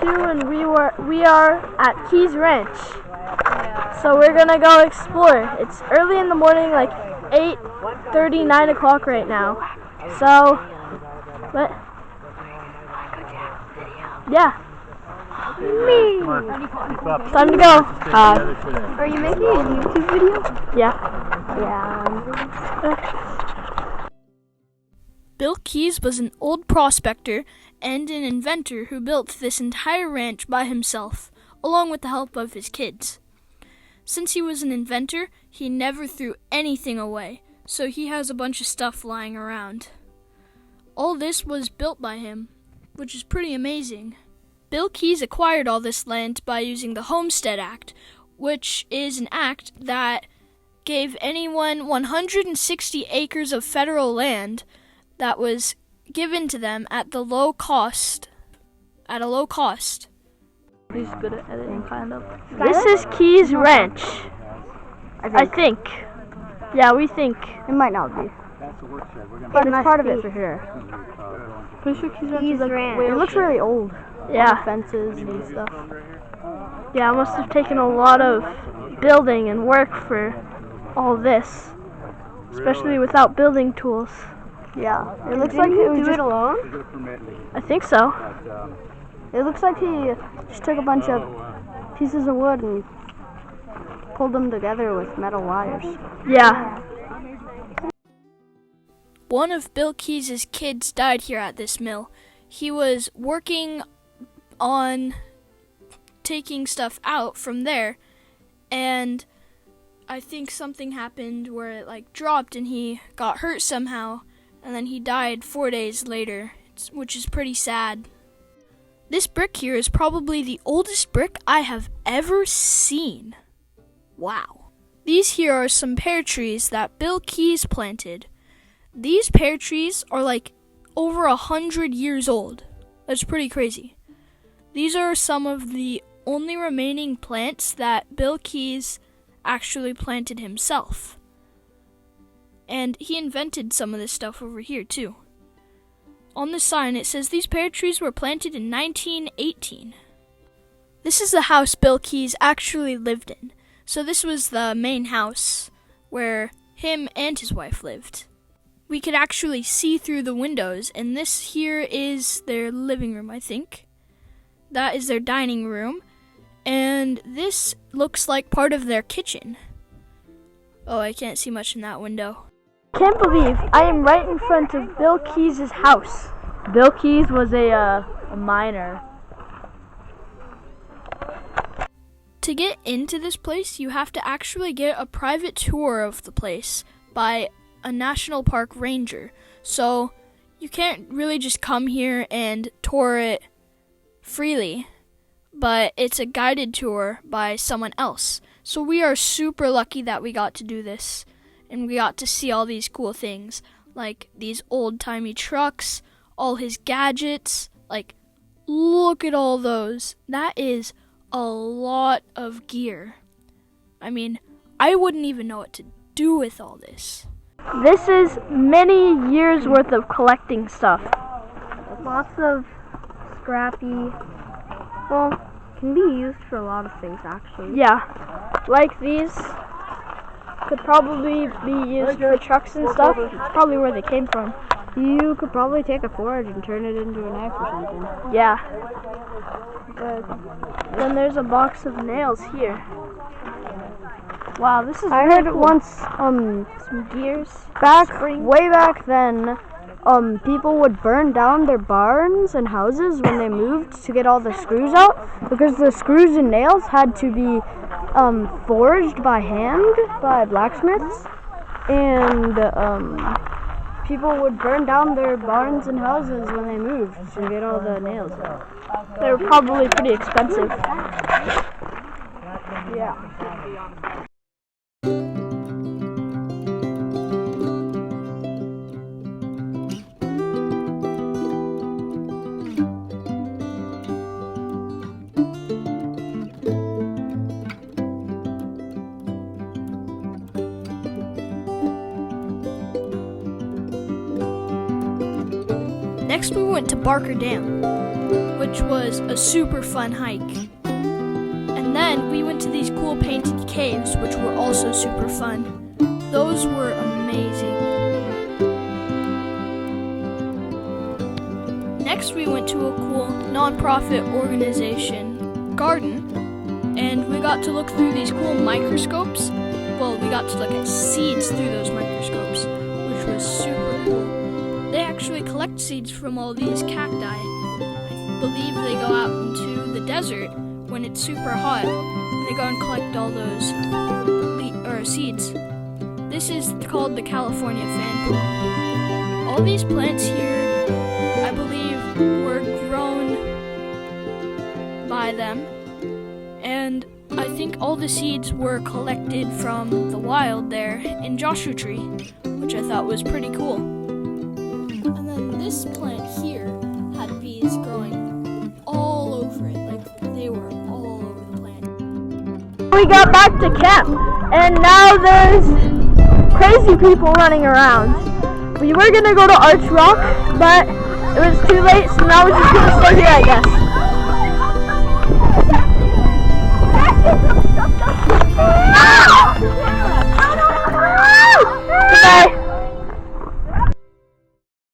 2 and we are at Keys Ranch. So we're gonna go explore. It's early in the morning, like 8:30, 9 o'clock right now. So, what? Yeah. Me. Time to go. Are you making a YouTube video? Yeah. Bill Keys was an old prospector and an inventor who built this entire ranch by himself, along with the help of his kids. Since he was an inventor, he never threw anything away, so he has a bunch of stuff lying around. All this was built by him, which is pretty amazing. Bill Keys acquired all this land by using the Homestead Act, which is an act that gave anyone 160 acres of federal land that was given to them at a low cost. He's good at editing, kind of. This is Keys Ranch. I think. Yeah, we think. It might not be. But it's part of it for sure. Pretty sure Keys Ranch is like Ranch. way It looks really old. Yeah. Fences and stuff. Yeah, it must have taken a lot of building and work for all this, especially without building tools. Yeah. It looks like it was just alone. I think so. It looks like he just took a bunch of pieces of wood and pulled them together with metal wires. Yeah. One of Bill Keys' kids died here at this mill. He was working on taking stuff out from there, and I think something happened where it dropped and he got hurt somehow, and then he died 4 days later, which is pretty sad. This brick here is probably the oldest brick I have ever seen. Wow. These here are some pear trees that Bill Keys planted. These pear trees are over 100 years old. That's pretty crazy. These are some of the only remaining plants that Bill Keys actually planted himself. And he invented some of this stuff over here too. On the sign it says these pear trees were planted in 1918. This is the house Bill Keys actually lived in. So this was the main house where him and his wife lived. We could actually see through the windows, and this here is their living room, I think. That is their dining room, and this looks like part of their kitchen. Oh, I can't see much in that window. Can't believe I am right in front of Bill Keys' house. Bill Keys was a miner. To get into this place, you have to actually get a private tour of the place by a national park ranger. So you can't really just come here and tour it freely, but it's a guided tour by someone else. So we are super lucky that we got to do this, and we got to see all these cool things, like these old-timey trucks, all his gadgets. Look at all those. That is a lot of gear. I mean, I wouldn't even know what to do with all this. This is many years worth of collecting stuff. Lots of scrappy, can be used for a lot of things actually. Yeah, these could probably be used for trucks and stuff. It's probably where they came from. You could probably take a forge and turn it into a knife or something. Yeah. Then there's a box of nails here. Wow, this is I really heard cool. once, some gears. way back then, people would burn down their barns and houses when they moved to get all the screws out, because the screws and nails had to be forged by hand by blacksmiths, and people would burn down their barns and houses when they moved to get all the nails out. They were probably pretty expensive. Yeah. Next we went to Barker Dam. which was a super fun hike. And then we went to these cool painted caves, which were also super fun. Those were amazing. Next, we went to a cool non-profit organization garden, and we got to look through these cool microscopes. Well, we got to look at seeds through those microscopes, which was super cool. They actually collect seeds from all these cacti. I believe they go out into the desert when it's super hot. They go and collect all those seeds. This is called the California fanpool. All these plants here, I believe, were grown by them, and I think all the seeds were collected from the wild there in Joshua Tree, which I thought was pretty cool. And then this plant here had bees growing all over it, like they were all over the plant. We got back to camp, and now there's crazy people running around. We were gonna go to Arch Rock, but it was too late, so now we're just gonna stay here, I guess.